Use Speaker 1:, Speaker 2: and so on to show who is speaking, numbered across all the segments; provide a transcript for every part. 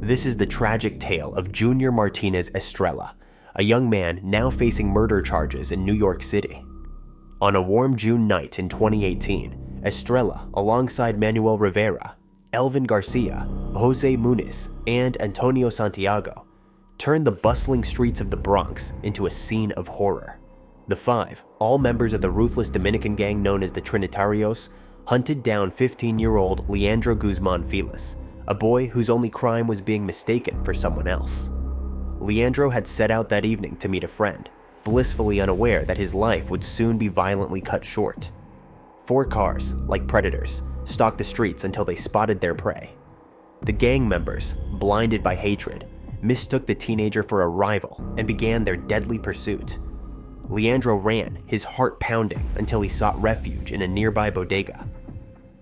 Speaker 1: This is the tragic tale of Junior Martinez Estrella, a young man now facing murder charges in New York City. On a warm June night in 2018, Estrella, alongside Manuel Rivera, Elvin Garcia, Jose Muniz, and Antonio Santiago, turned the bustling streets of the Bronx into a scene of horror. The five, all members of the ruthless Dominican gang known as the Trinitarios, hunted down 15-year-old Leandro Guzman Feliz, a boy whose only crime was being mistaken for someone else. Leandro had set out that evening to meet a friend, blissfully unaware that his life would soon be violently cut short. 4 cars, like predators, stalked the streets until they spotted their prey. The gang members, blinded by hatred, mistook the teenager for a rival and began their deadly pursuit. Leandro ran, his heart pounding, until he sought refuge in a nearby bodega.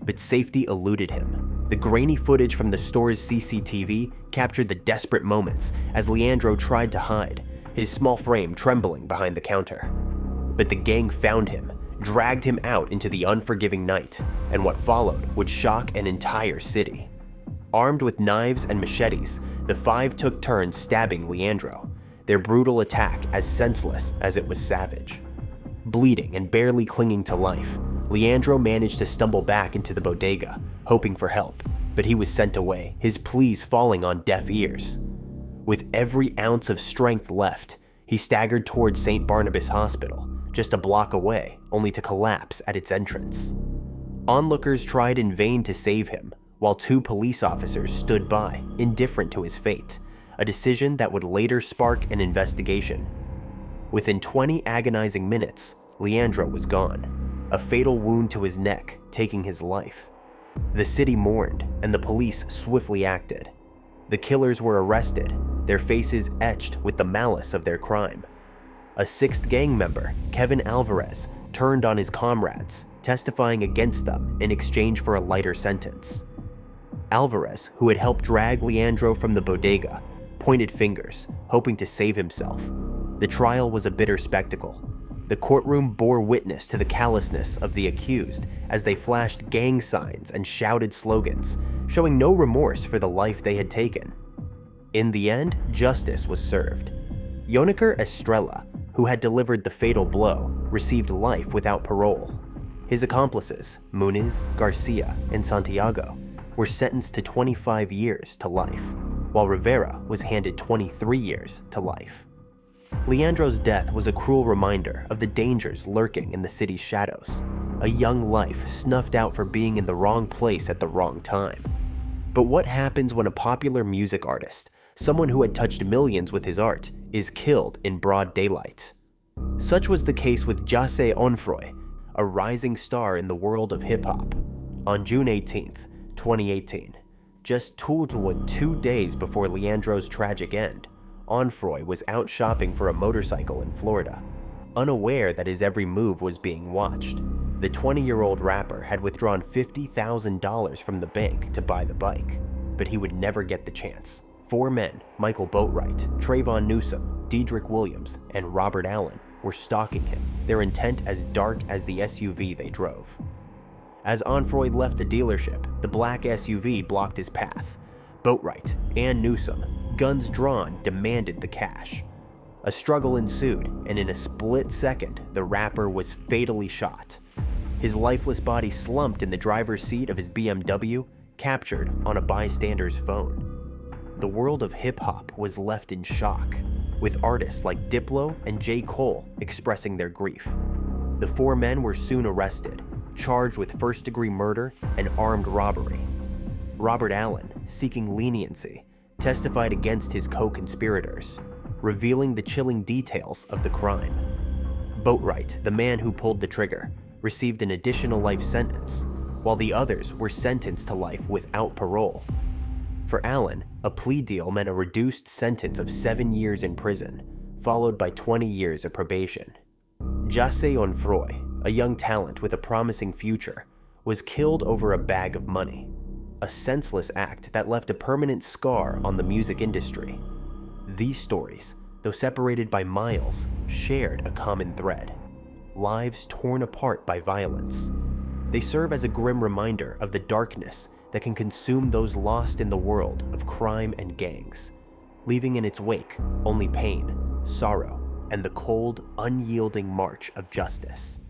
Speaker 1: But safety eluded him. The grainy footage from the store's CCTV captured the desperate moments as Leandro tried to hide, his small frame trembling behind the counter. But the gang found him, dragged him out into the unforgiving night, and what followed would shock an entire city. Armed with knives and machetes, the 5 took turns stabbing Leandro, their brutal attack as senseless as it was savage. Bleeding and barely clinging to life, Leandro managed to stumble back into the bodega, hoping for help, but he was sent away, his pleas falling on deaf ears. With every ounce of strength left, he staggered towards St. Barnabas Hospital, just a block away, only to collapse at its entrance. Onlookers tried in vain to save him, while 2 police officers stood by, indifferent to his fate, a decision that would later spark an investigation. Within 20 agonizing minutes, Leandro was gone, a fatal wound to his neck taking his life. The city mourned, and the police swiftly acted. The killers were arrested, their faces etched with the malice of their crime. A 6th gang member, Kevin Alvarez, turned on his comrades, testifying against them in exchange for a lighter sentence. Alvarez, who had helped drag Leandro from the bodega, pointed fingers, hoping to save himself. The trial was a bitter spectacle. The courtroom bore witness to the callousness of the accused as they flashed gang signs and shouted slogans, showing no remorse for the life they had taken. In the end, justice was served. Junior Estrella, who had delivered the fatal blow, received life without parole. His accomplices, Muniz, Garcia, and Santiago, were sentenced to 25 years to life, while Rivera was handed 23 years to life. Leandro's death was a cruel reminder of the dangers lurking in the city's shadows, a young life snuffed out for being in the wrong place at the wrong time. But what happens when a popular music artist, someone who had touched millions with his art, is killed in broad daylight? Such was the case with Jose Onfroy, a rising star in the world of hip-hop. On June 18th, 2018, just 2 days before Leandro's tragic end, Onfroy was out shopping for a motorcycle in Florida, unaware that his every move was being watched. The 20-year-old rapper had withdrawn $50,000 from the bank to buy the bike, but he would never get the chance. 4 men, Michael Boatwright, Trayvon Newsom, Dedrick Williams, and Robert Allen, were stalking him, their intent as dark as the SUV they drove. As Onfroy left the dealership, the black SUV blocked his path. Boatwright and Newsom, guns drawn, demanded the cash. A struggle ensued, and in a split second, the rapper was fatally shot. His lifeless body slumped in the driver's seat of his BMW, captured on a bystander's phone. The world of hip-hop was left in shock, with artists like Diplo and J. Cole expressing their grief. The 4 men were soon arrested, charged with first-degree murder and armed robbery. Robert Allen, seeking leniency, testified against his co-conspirators, revealing the chilling details of the crime. Boatwright, the man who pulled the trigger, received an additional life sentence, while the others were sentenced to life without parole. For Allen, a plea deal meant a reduced sentence of 7 years in prison, followed by 20 years of probation. Jose Onfroy, a young talent with a promising future, was killed over a bag of money, a senseless act that left a permanent scar on the music industry. These stories, though separated by miles, shared a common thread: lives torn apart by violence. They serve as a grim reminder of the darkness that can consume those lost in the world of crime and gangs, leaving in its wake only pain, sorrow, and the cold, unyielding march of justice.